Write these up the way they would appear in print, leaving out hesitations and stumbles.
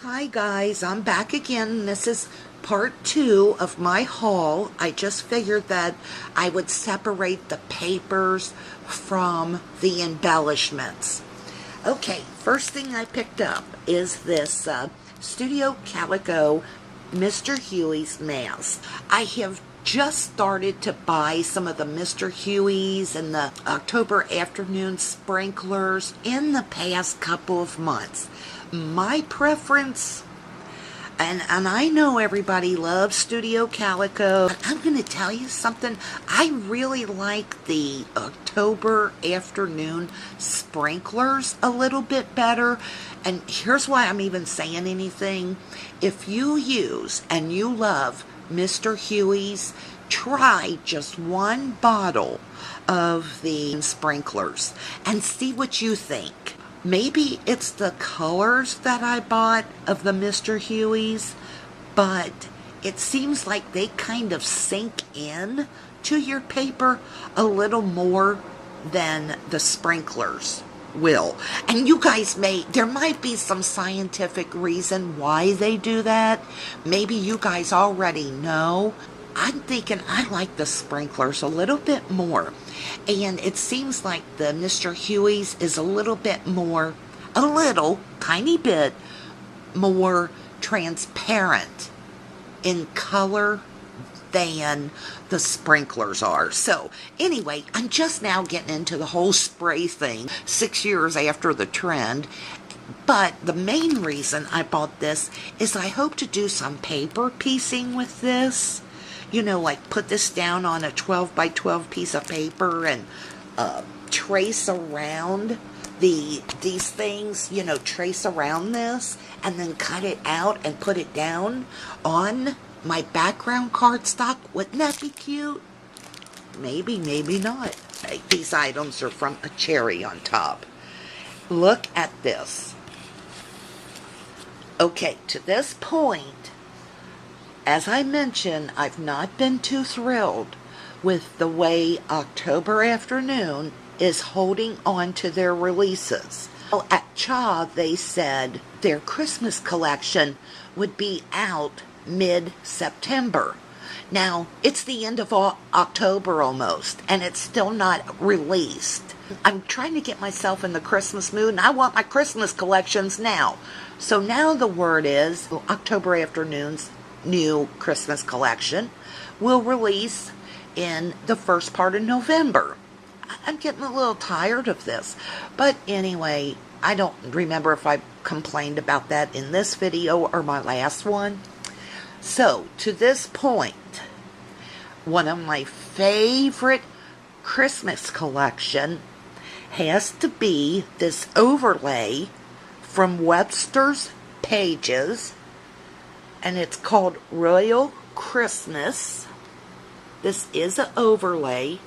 Hi guys, I'm back again. This is part 2 of my haul. I just figured that I would separate the papers from the embellishments. Okay, first thing I picked up is this Studio Calico Mr. Huey's mask. I have just started to buy some of the Mr. Huey's and the October afternoon sprinklers in the past couple of months. My preference, and I know everybody loves Studio Calico, but I'm going to tell you something. I really like the October afternoon sprinklers a little bit better. And here's why I'm even saying anything. If you use and you love Mr. Huey's, try just one bottle of the sprinklers and see what you think. Maybe it's the colors that I bought of the Mr. Huey's, but it seems like they kind of sink in to your paper a little more than the sprinklers will. And you guys there might be some scientific reason why they do that. Maybe you guys already know. I'm thinking I like the sprinklers a little bit more. And it seems like the Mr. Huey's is a little bit more, tiny bit more transparent in color than the sprinklers are. So anyway, I'm just now getting into the whole spray thing 6 years after the trend. But the main reason I bought this is I hope to do some paper piecing with this. You know, like put this down on a 12 by 12 piece of paper and trace around these things, you know, trace around this and then cut it out and put it down on my background cardstock. Wouldn't that be cute? Maybe, maybe not. These items are from a cherry on top. Look at this. Okay, to this point, as I mentioned, I've not been too thrilled with the way October Afternoon is holding on to their releases. Well, at CHA, they said their Christmas collection would be out mid-September. Now, it's the end of October almost, and it's still not released. I'm trying to get myself in the Christmas mood, and I want my Christmas collections now. So now the word is October Afternoon's new Christmas collection will release in the first part of November. I'm getting a little tired of this. But anyway, I don't remember if I complained about that in this video or my last one. So, to this point, one of my favorite Christmas collection has to be this overlay from Webster's Pages, and it's called Royal Christmas. This is an overlay,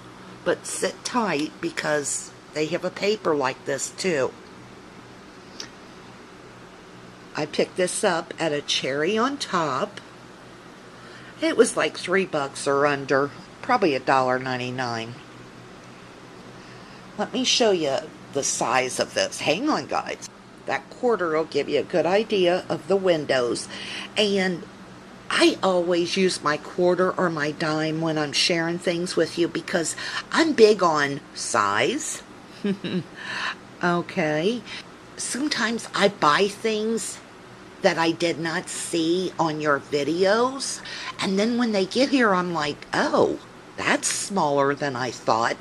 but sit tight because they have a paper like this too. I picked this up at a cherry on top. It was like $3 or under, probably $1.99. Let me show you the size of this. Hang on, guys. That quarter will give you a good idea of the windows. And I always use my quarter or my dime when I'm sharing things with you because I'm big on size. Okay. Sometimes I buy things that I did not see on your videos. And then when they get here, I'm like, oh, that's smaller than I thought.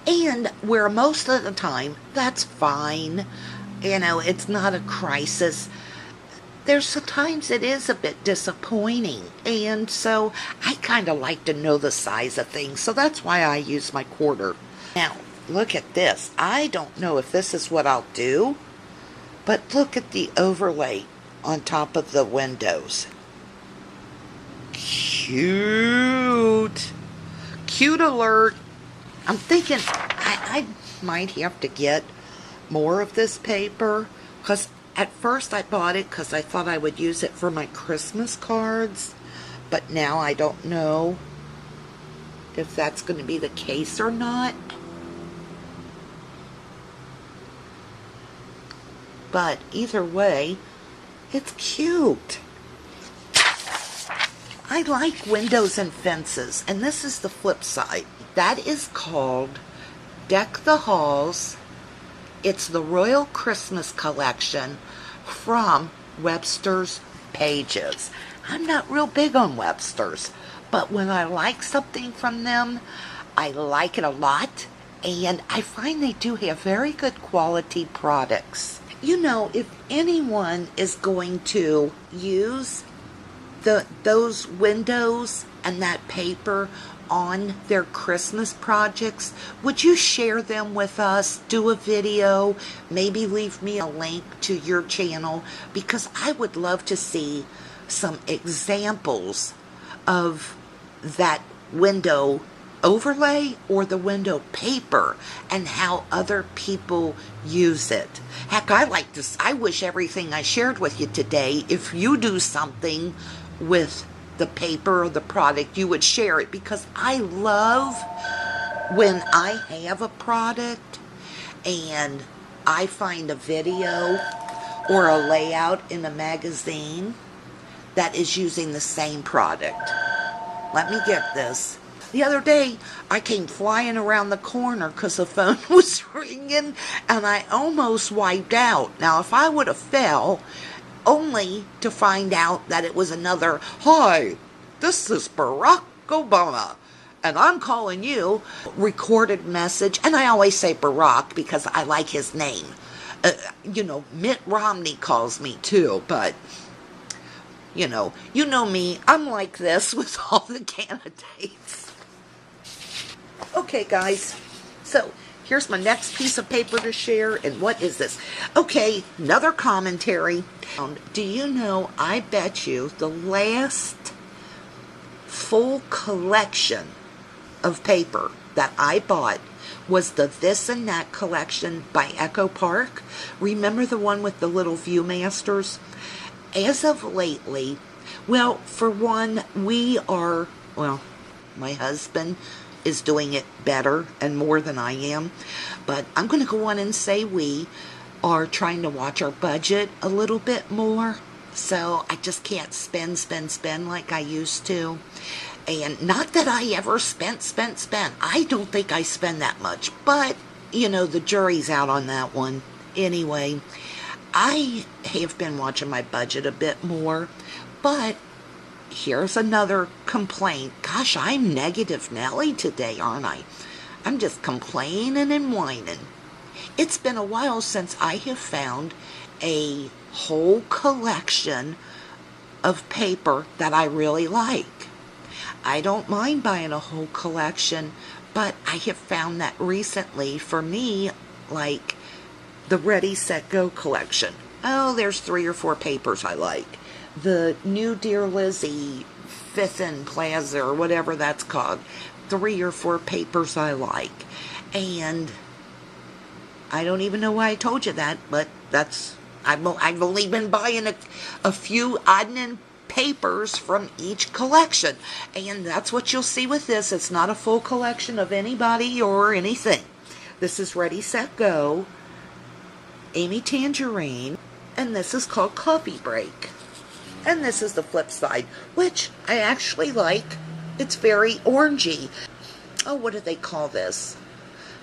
And where most of the time, that's fine. You know, it's not a crisis. There's sometimes it is a bit disappointing. And so I kind of like to know the size of things. So that's why I use my quarter. Now, look at this. I don't know if this is what I'll do. But look at the overlay on top of the windows. Cute. Cute alert. I'm thinking I might have to get more of this paper, because at first I bought it because I thought I would use it for my Christmas cards, but now I don't know if that's going to be the case or not. But either way, It's cute. I like windows and fences, and this is the flip side. That is called Deck the Halls. It's the Royal Christmas Collection from Webster's Pages. I'm not real big on Webster's, but when I like something from them, I like it a lot, and I find they do have very good quality products. You know, if anyone is going to use those windows and that paper on their Christmas projects, would you share them with us? Do a video, maybe leave me a link to your channel, because I would love to see some examples of that window overlay or the window paper and how other people use it. Heck, I wish everything I shared with you today, if you do something with the paper or the product, you would share it, because I love when I have a product and I find a video or a layout in a magazine that is using the same product. Let me get this. The other day, I came flying around the corner because the phone was ringing and I almost wiped out. Now, if I would have fell, only to find out that it was another, "Hi, this is Barack Obama, and I'm calling you," recorded message. And I always say Barack because I like his name. You know, Mitt Romney calls me too, but you know me, I'm like this with all the candidates. Okay, guys, so here's my next piece of paper to share, and what is this? Okay, another commentary. Do you know, I bet you the last full collection of paper that I bought was the This and That collection by Echo Park. Remember the one with the little Viewmasters? As of lately, well, for one, my husband is doing it better and more than I am, but I'm going to go on and say we are trying to watch our budget a little bit more, so I just can't spend like I used to. And not that I ever spent. I don't think I spend that much, but you know, the jury's out on that one. Anyway, I have been watching my budget a bit more, but here's another complaint. Gosh, I'm negative Nelly today, aren't I? I'm just complaining and whining. It's been a while since I have found a whole collection of paper that I really like. I don't mind buying a whole collection, but I have found that recently, for me, like the Ready, Set, Go collection. Oh, there's 3 or 4 papers I like. The new Dear Lizzie, Fifth and Plaza, or whatever that's called. 3 or 4 papers I like. And I don't even know why I told you that, but I've only been buying a few odd and papers from each collection, and that's what you'll see with this. It's not a full collection of anybody or anything. This is Ready, Set, Go, Amy Tangerine, and this is called Coffee Break. And this is the flip side, which I actually like. It's very orangey. Oh, what do they call this?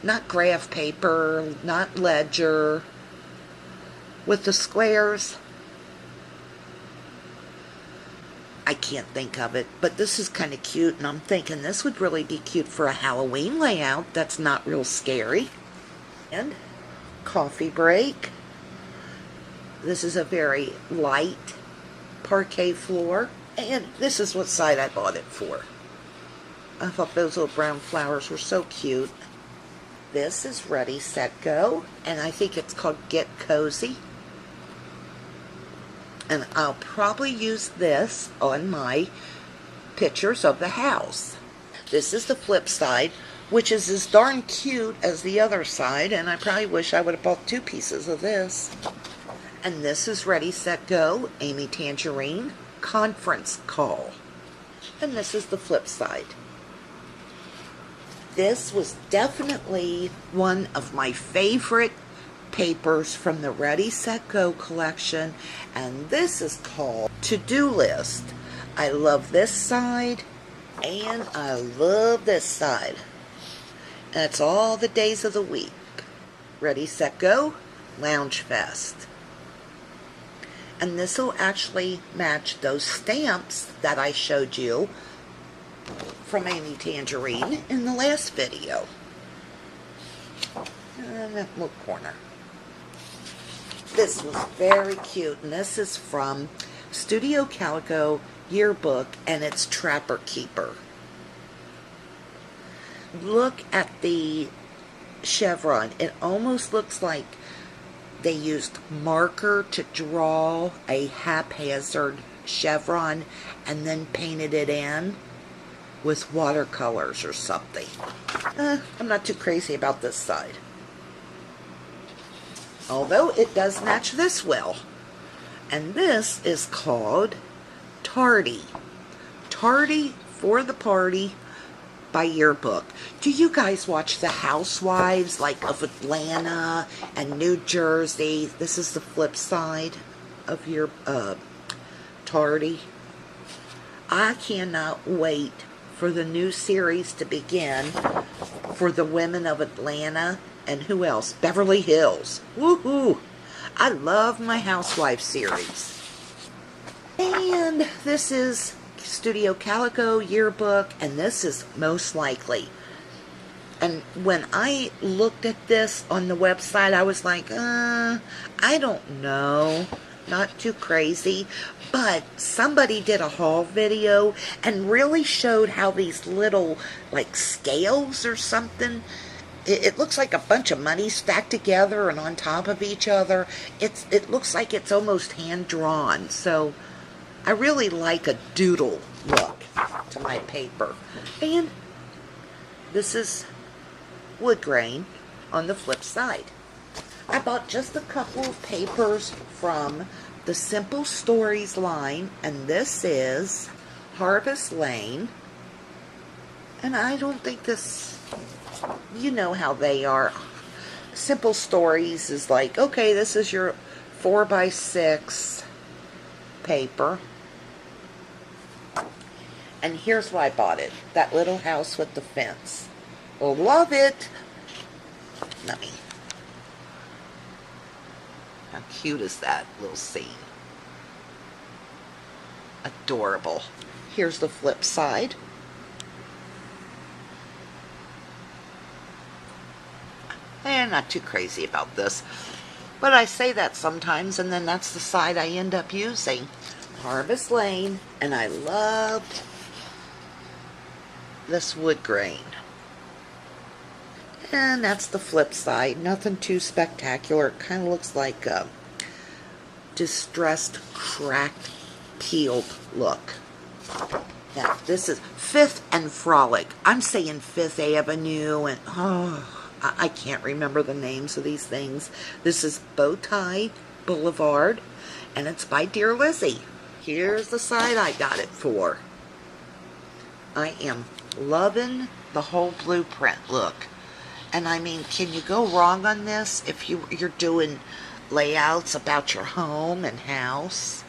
Not graph paper, not ledger, with the squares. I can't think of it, but this is kind of cute, and I'm thinking this would really be cute for a Halloween layout that's not real scary. And Coffee Break. This is a very light parquet floor, and this is what side I bought it for. I thought those little brown flowers were so cute. This is Ready, Set, Go, and I think it's called Get Cozy. And I'll probably use this on my pictures of the house. This is the flip side, which is as darn cute as the other side, and I probably wish I would have bought 2 pieces of this. And this is Ready, Set, Go, Amy Tangerine, Conference Call. And this is the flip side. This was definitely one of my favorite papers from the Ready, Set, Go collection, and this is called To-Do List. I love this side, and I love this side. And it's all the days of the week. Ready, Set, Go, Lounge Fest. And this will actually match those stamps that I showed you from Amy Tangerine in the last video. And that little corner. This was very cute, and this is from Studio Calico Yearbook, and it's Trapper Keeper. Look at the chevron. It almost looks like they used marker to draw a haphazard chevron and then painted it in with watercolors or something. I'm not too crazy about this side. Although it does match this well. And this is called Tardy. Tardy for the Party by Yearbook. Do you guys watch The Housewives, like of Atlanta and New Jersey? This is the flip side of your Tardy. I cannot wait for the new series to begin for the women of Atlanta and who else? Beverly Hills. Woohoo! I love my Housewife series. And this is Studio Calico Yearbook, and this is Most Likely. And when I looked at this on the website, I was like, I don't know. Not too crazy. But somebody did a haul video and really showed how these little, like, scales or something, it looks like a bunch of money stacked together and on top of each other. It looks like it's almost hand-drawn. So I really like a doodle look to my paper. And this is wood grain on the flip side. I bought just a couple of papers from the Simple Stories line, and this is Harvest Lane. And I don't think this, you know how they are. Simple Stories is like, okay, this is your 4x6 paper. And here's why I bought it. That little house with the fence. Love it. Let me. How cute is that little scene? Adorable. Here's the flip side. I'm not too crazy about this. But I say that sometimes, and then that's the side I end up using. Harvest Lane, and I loved this wood grain. And that's the flip side. Nothing too spectacular. It kind of looks like a distressed, cracked, peeled look. Now, this is Fifth and Frolic. I'm saying Fifth Avenue, and I can't remember the names of these things. This is Bowtie Boulevard, and it's by Dear Lizzie. Here's the side I got it for. I am loving the whole blueprint look. And I mean, can you go wrong on this if you're doing layouts about your home and house?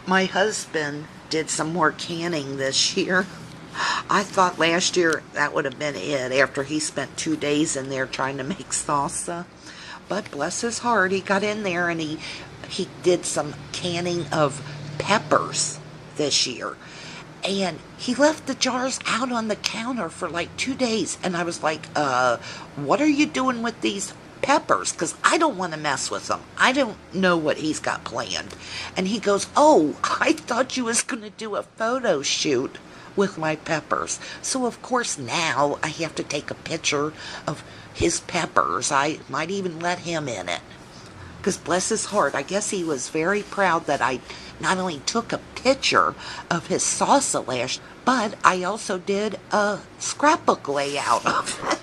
My husband did some more canning this year. I thought last year that would have been it after he spent 2 days in there trying to make salsa. But bless his heart, he got in there and he did some canning of peppers this year. And he left the jars out on the counter for like 2 days. And I was like, what are you doing with these peppers? Because I don't want to mess with them. I don't know what he's got planned. And he goes, oh, I thought you was going to do a photo shoot with my peppers. So, of course, now I have to take a picture of his peppers. I might even let him in it. Because bless his heart, I guess he was very proud that I not only took a picture of his salsa lash, but I also did a scrapbook layout of it.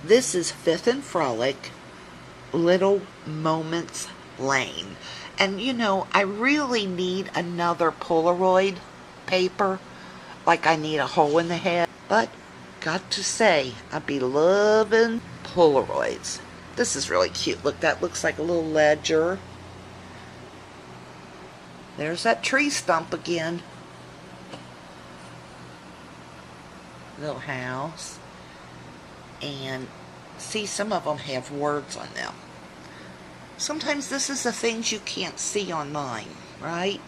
This is Fifth and Frolic, Little Moments Lane. And you know, I really need another Polaroid paper, like I need a hole in the head. But got to say, I'd be loving Polaroids. This is really cute. Look, that looks like a little ledger. There's that tree stump again. Little house. And see, some of them have words on them. Sometimes this is the things you can't see online, right?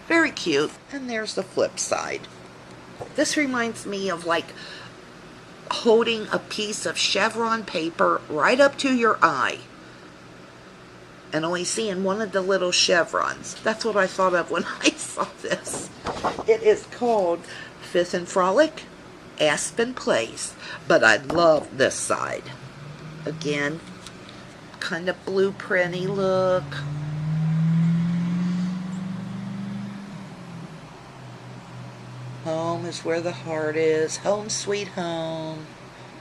Very cute. And there's the flip side. This reminds me of like holding a piece of chevron paper right up to your eye and only seeing one of the little chevrons. That's what I thought of when I saw this. It is called Fifth and Frolic, Aspen Place, but I love this side. Again, kind of blueprinty look. Home is where the heart is. Home sweet home.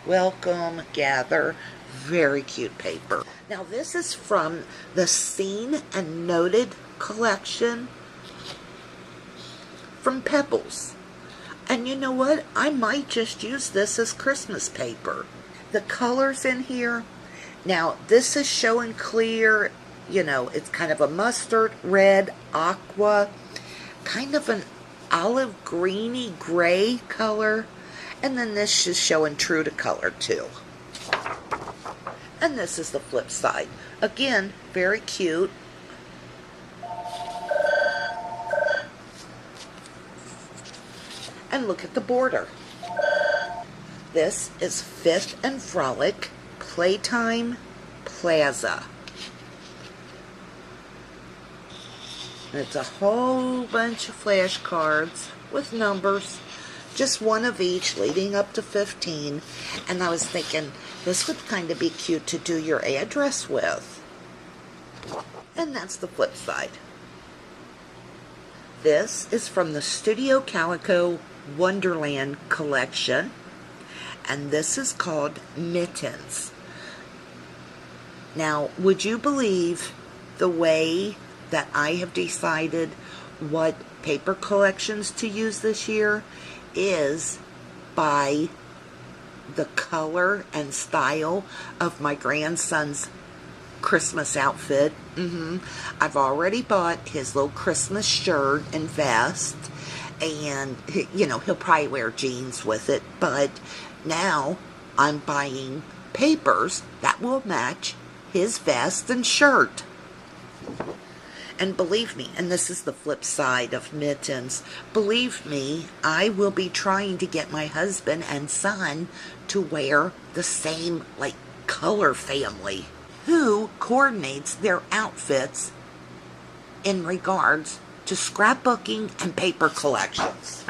Welcome, gather. Very cute paper. Now this is from the Seen and Noted collection from Pebbles. And you know what? I might just use this as Christmas paper. The colors in here. Now this is showing clear. You know, it's kind of a mustard, red, aqua, kind of an olive greeny gray color, and then this is showing true to color too. And this is the flip side. Again, very cute. And look at the border. This is Fifth and Frolic Playtime Plaza. And it's a whole bunch of flashcards with numbers, just one of each leading up to 15. And I was thinking this would kind of be cute to do your address with. And that's the flip side. This is from the Studio Calico Wonderland collection, and this is called Mittens. Now, would you believe the way that I have decided what paper collections to use this year is by the color and style of my grandson's Christmas outfit. I've already bought his little Christmas shirt and vest, and you know, he'll probably wear jeans with it, but now I'm buying papers that will match his vest and shirt. And believe me, and this is the flip side of Mittens, believe me, I will be trying to get my husband and son to wear the same, like, color family, who coordinates their outfits in regards to scrapbooking and paper collections.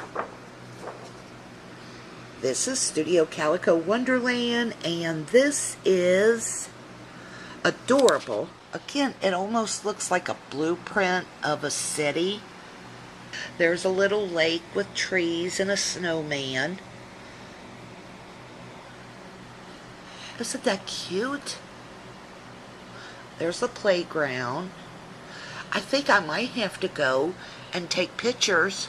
This is Studio Calico Wonderland, and this is adorable. Again, it almost looks like a blueprint of a city. There's a little lake with trees and a snowman. Isn't that cute? There's a playground. I think I might have to go and take pictures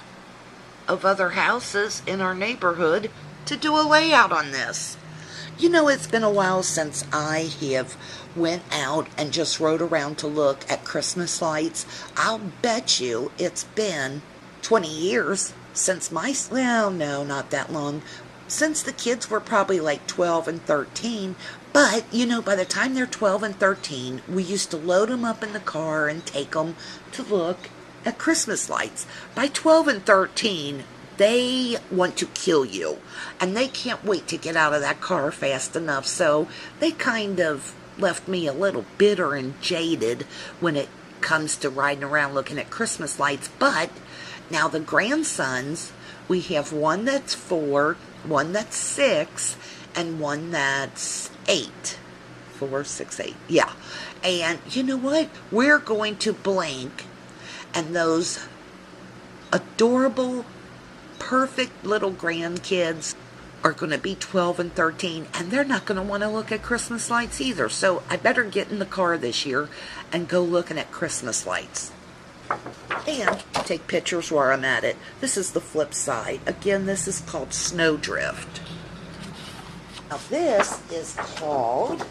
of other houses in our neighborhood to do a layout on this. You know, it's been a while since I have went out and just rode around to look at Christmas lights. I'll bet you it's been 20 years since well, no, not that long. Since the kids were probably like 12 and 13. But, you know, by the time they're 12 and 13, we used to load them up in the car and take them to look at Christmas lights. By 12 and 13, they want to kill you, and they can't wait to get out of that car fast enough, so they kind of left me a little bitter and jaded when it comes to riding around looking at Christmas lights. But now the grandsons, we have one that's 4, one that's 6, and one that's 8. 4, 6, 8, yeah. And you know what? We're going to blink, and those adorable, perfect little grandkids are going to be 12 and 13, and they're not going to want to look at Christmas lights either. So I better get in the car this year and go looking at Christmas lights and take pictures while I'm at it. This is the flip side. Again, this is called Snowdrift. Now this is called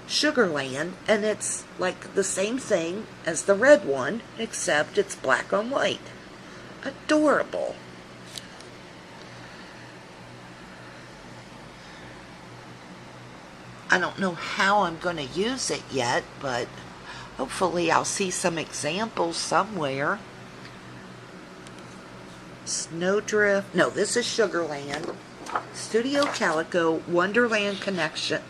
Sugarland, and it's like the same thing as the red one, except it's black on white. Adorable. I don't know how I'm going to use it yet, but hopefully I'll see some examples somewhere. Snowdrift. No, this is Sugarland. Studio Calico Wonderland Collection.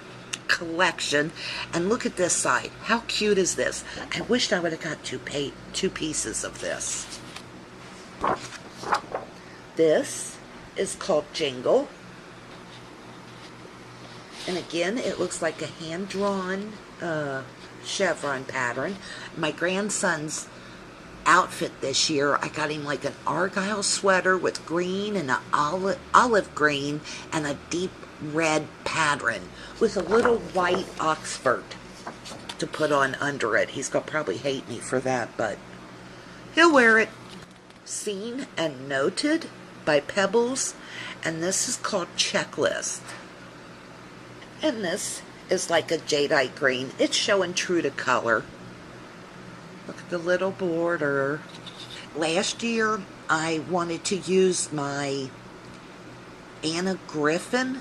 And look at this side. How cute is this? I wished I would have got two pieces of this. This is called Jingle. And again, it looks like a hand-drawn chevron pattern. My grandson's outfit this year, I got him like an argyle sweater with green and an olive green and a deep red pattern with a little white Oxford to put on under it. He's going to probably hate me for that, but he'll wear it. Seen and Noted by Pebbles, and this is called Checklist. And this is like a jadeite green. It's showing true to color. Look at the little border. Last year, I wanted to use my Anna Griffin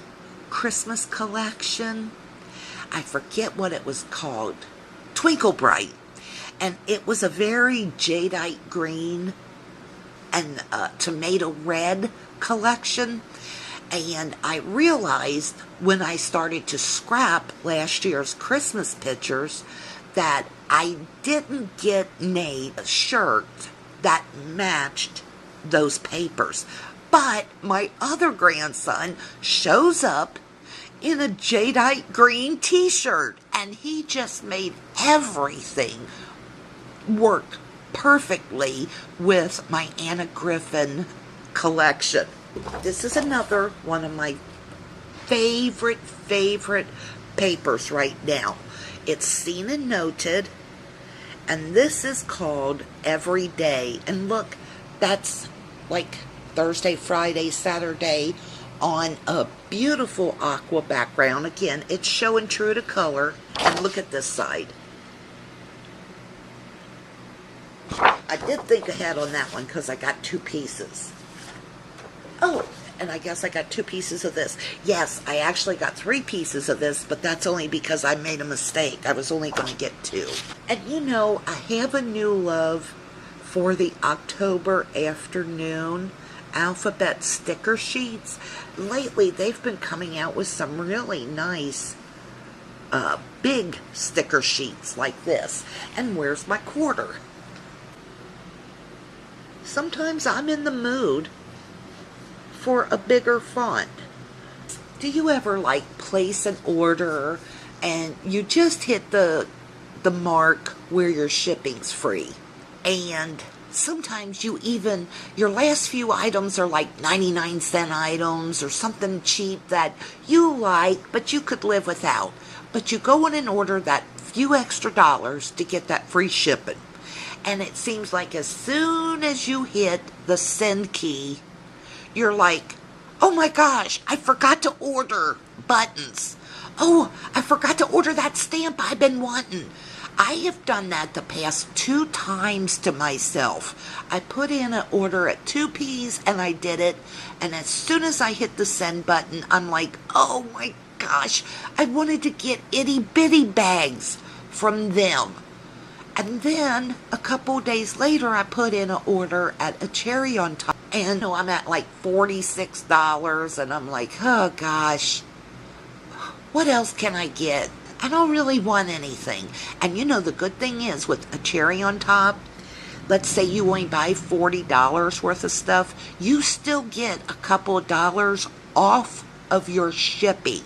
Christmas collection. I forget what it was called. Twinkle Bright. And it was a very jadeite green and tomato red collection. And I realized when I started to scrap last year's Christmas pictures that I didn't get Nate a shirt that matched those papers. But my other grandson shows up in a jadeite green t-shirt, and he just made everything work perfectly with my Anna Griffin collection. This is another one of my favorite papers right now. It's Seen and Noted, and this is called Every Day. And look, that's like Thursday, Friday, Saturday on a beautiful aqua background. Again, it's showing true to color. And look at this side. I did think ahead on that one because I got two pieces. Oh, and I guess I got two pieces of this. Yes, I actually got three pieces of this, but that's only because I made a mistake. I was only going to get two. And you know, I have a new love for the October afternoon alphabet sticker sheets. Lately, they've been coming out with some really nice big sticker sheets like this. And where's my quarter? Sometimes I'm in the mood for a bigger font. Do you ever like place an order and you just hit the mark where your shipping's free? And sometimes your last few items are like 99-cent items or something cheap that you like but you could live without. But you go in and order that few extra dollars to get that free shipping. And it seems like as soon as you hit the send key, you're like, oh my gosh, I forgot to order buttons. Oh, I forgot to order that stamp I've been wanting. I have done that the past 2 times to myself. I put in an order at 2Ps and I did it. And as soon as I hit the send button, I'm like, oh my gosh, I wanted to get itty bitty bags from them. And then a couple days later, I put in an order at a Cherry on Top. And I'm at like $46, and I'm like, oh gosh, what else can I get? I don't really want anything. And you know, the good thing is with a Cherry on Top, let's say you only buy $40 worth of stuff, you still get a couple of dollars off of your shipping.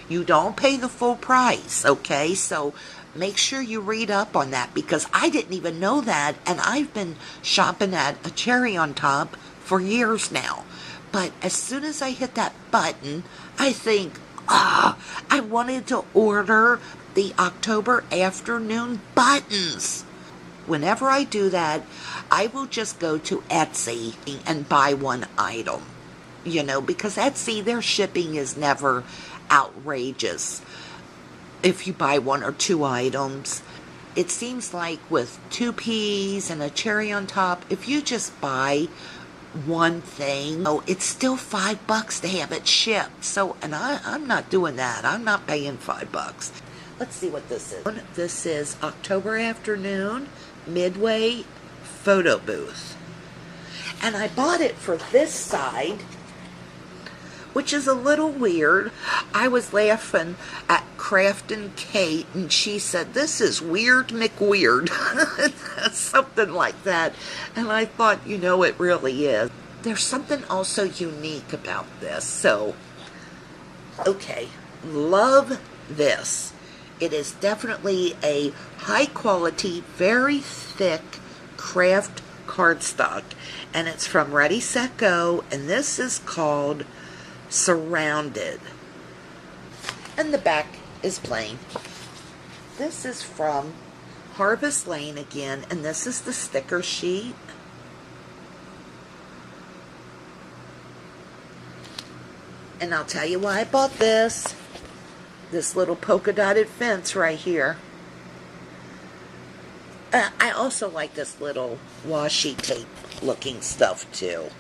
You don't pay the full price, okay? So make sure you read up on that, because I didn't even know that, and I've been shopping at a Cherry on Top for years now. But as soon as I hit that button, I think, I wanted to order the October afternoon buttons. Whenever I do that, I will just go to Etsy and buy one item. because Etsy, their shipping is never outrageous. If you buy one or two items, it seems like with 2 peas and a cherry on top, if you just buy one thing, it's still $5 to have it shipped. So, and I'm not doing that. I'm not paying $5. Let's see what this is. This is October Afternoon Midway Photo Booth. And I bought it for this side, which is a little weird. I was laughing at Craftin' Kate, and she said, "This is weird McWeird." Something like that. And I thought, it really is. There's something also unique about this. So, okay, love this. It is definitely a high quality, very thick craft cardstock. And it's from Ready, Set, Go. And this is called Surrounded. And the back is plain. This is from Harvest Lane again, and this is the sticker sheet. And I'll tell you why I bought this. This little polka dotted fence right here. I also like this little washi tape looking stuff too.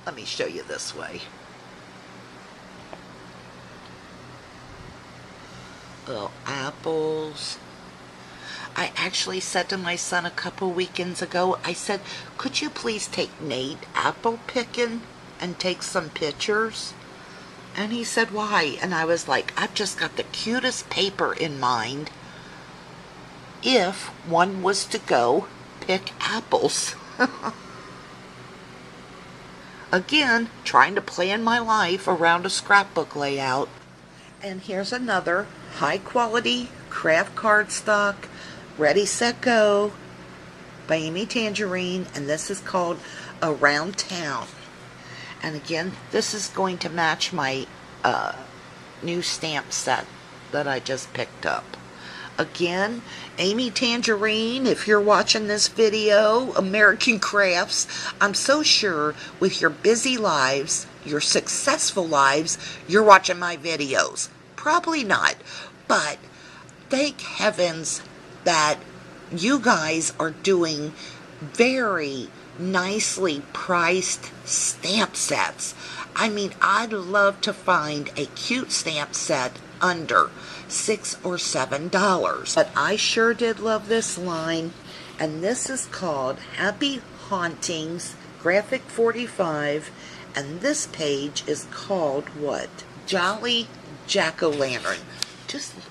Let me show you this way. Little apples. I actually said to my son a couple weekends ago, I said, "Could you please take Nate apple picking and take some pictures?" And he said, "Why?" And I was like, "I've just got the cutest paper in mind if one was to go pick apples." Again, trying to plan my life around a scrapbook layout. And here's another high quality craft cardstock, Ready, Set, Go by Amy Tangerine, and this is called Around Town. And again, this is going to match my new stamp set that I just picked up. Again, Amy Tangerine, if you're watching this video, American Crafts, I'm so sure with your busy lives, your successful lives, you're watching my videos. Probably not, but thank heavens that you guys are doing very nicely priced stamp sets. I mean, I'd love to find a cute stamp set under $6 or $7. But I sure did love this line, and this is called Happy Hauntings Graphic 45, and this page is called what? Jolly Jack-o'-lantern.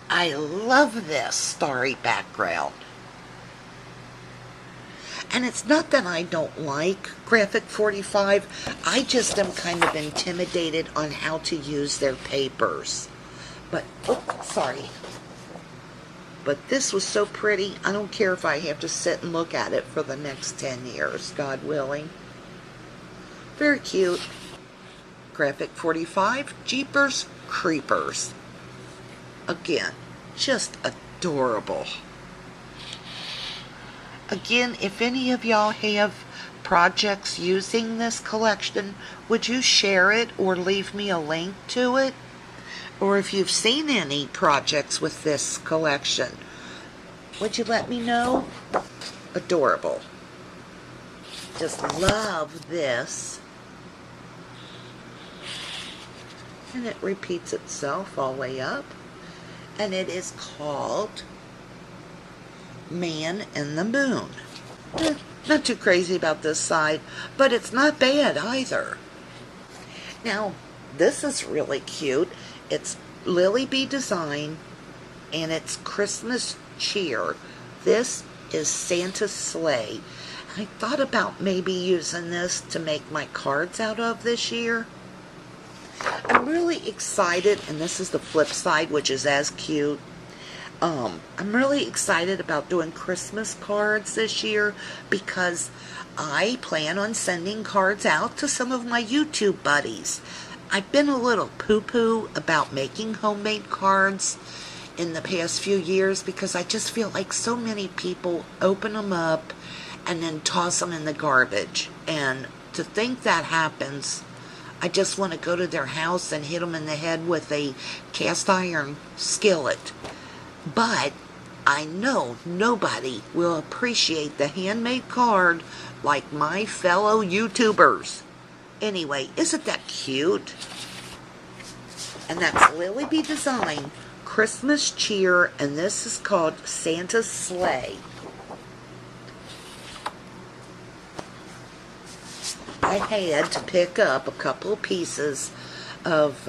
I love this starry background. And it's not that I don't like Graphic 45, I just am kind of intimidated on how to use their papers. But, sorry. But this was so pretty, I don't care if I have to sit and look at it for the next 10 years, God willing. Very cute. Graphic 45, Jeepers Creepers. Again, just adorable. Again, if any of y'all have projects using this collection, would you share it or leave me a link to it? Or if you've seen any projects with this collection, would you let me know? Adorable. Just love this. And it repeats itself all the way up. And it is called Man in the Moon. Not too crazy about this side, but it's not bad either. Now, this is really cute. It's Lily Bee design, and it's Christmas cheer. This is Santa's sleigh. I thought about maybe using this to make my cards out of this year. I'm really excited, and this is the flip side, which is as cute. I'm really excited about doing Christmas cards this year because I plan on sending cards out to some of my YouTube buddies. I've been a little poo-poo about making homemade cards in the past few years because I just feel like so many people open them up and then toss them in the garbage. And to think that happens, I just want to go to their house and hit them in the head with a cast iron skillet. But I know nobody will appreciate the handmade card like my fellow YouTubers. Anyway, isn't that cute? And that's Lily B Design Christmas Cheer, and this is called Santa's Sleigh. I had to pick up a couple of pieces of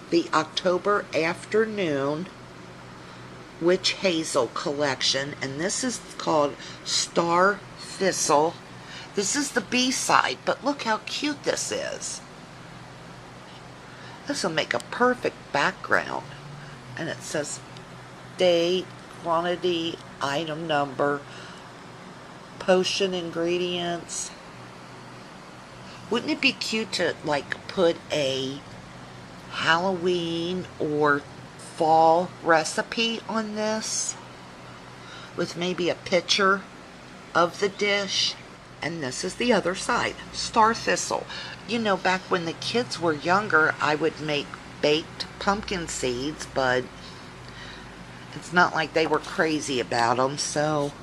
the October Afternoon Witch Hazel collection, and this is called Star Thistle. This is the B-side, but look how cute this is. This will make a perfect background. And it says date, quantity, item number, potion ingredients. Wouldn't it be cute to like put a Halloween or fall recipe on this with maybe a picture of the dish? And this is the other side, Star Thistle. You know, back when the kids were younger, I would make baked pumpkin seeds, but it's not like they were crazy about them, so.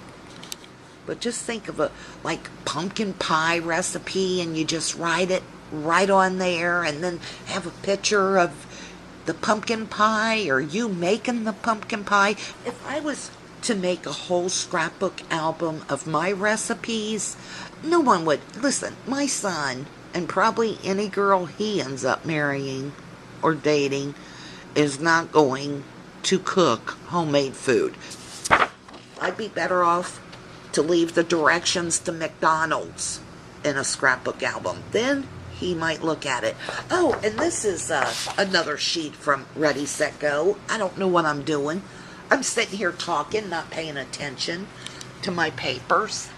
But just think of a like pumpkin pie recipe, and you just write it right on there, and then have a picture of the pumpkin pie or you making the pumpkin pie. If I was to make a whole scrapbook album of my recipes, no one would. Listen, my son, and probably any girl he ends up marrying or dating, is not going to cook homemade food. I'd be better off to leave the directions to McDonald's in a scrapbook album. Then he might look at it. Oh, and this is another sheet from Ready, Set, Go. I don't know what I'm doing. I'm sitting here talking, not paying attention to my papers.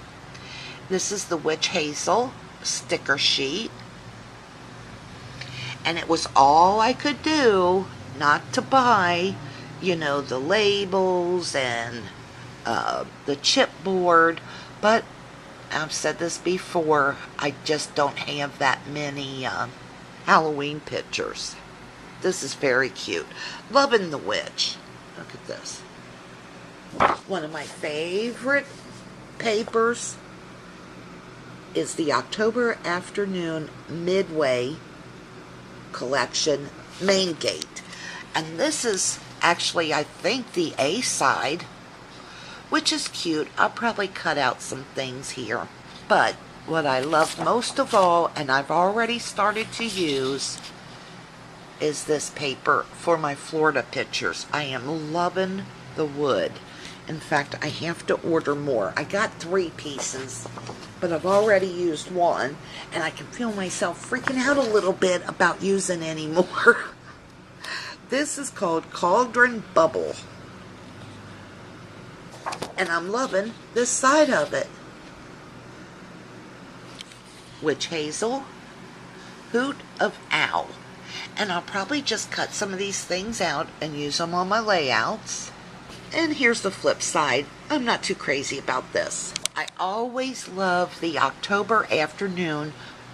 This is the Witch Hazel sticker sheet. And it was all I could do not to buy, you know, the labels and the chipboard. But I've said this before, I just don't have that many Halloween pictures. This is very cute. Loving the witch. Look at this. One of my favorite papers is the October Afternoon Midway collection, Main Gate. And this is actually, I think, the A side, which is cute. I'll probably cut out some things here. But what I love most of all, and I've already started to use, is this paper for my Florida pictures. I am loving the wood. In fact, I have to order more. I got 3 pieces, but I've already used one, and I can feel myself freaking out a little bit about using any more. This is called Cauldron Bubble. And I'm loving this side of it. Witch Hazel, Hoot of Owl. And I'll probably just cut some of these things out and use them on my layouts. And here's the flip side. I'm not too crazy about this. I always love the October Afternoon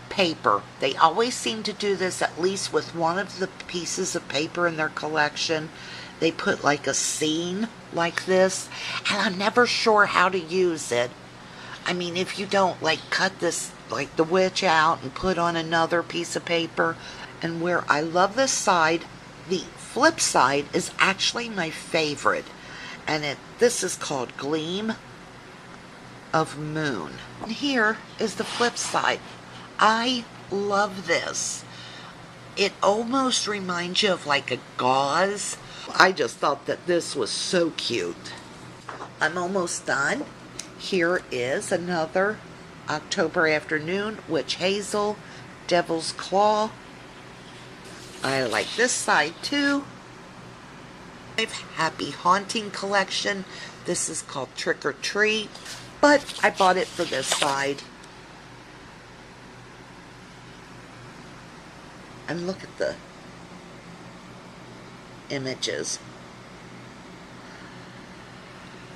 paper. They always seem to do this at least with one of the pieces of paper in their collection. They put like a scene like this, and I'm never sure how to use it. I mean, if you don't like cut this, like the witch out and put on another piece of paper. And where I love this side, the flip side is actually my favorite. And this is called Gleam of Moon. And here is the flip side. I love this. It almost reminds you of like a gauze. I just thought that this was so cute. I'm almost done. Here is another October Afternoon Witch Hazel Devil's Claw. I like this side too. Happy Haunting collection. This is called Trick or Treat, but I bought it for this side. And look at the images.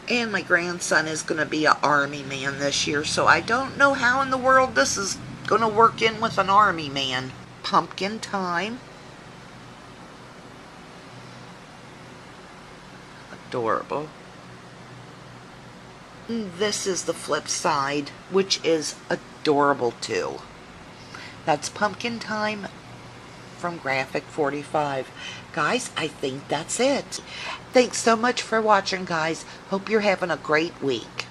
And my grandson is going to be an army man this year, so I don't know how in the world this is going to work in with an army man. Pumpkin time. Adorable. And this is the flip side, which is adorable too. That's pumpkin time from Graphic 45. Guys, I think that's it. Thanks so much for watching, guys. Hope you're having a great week.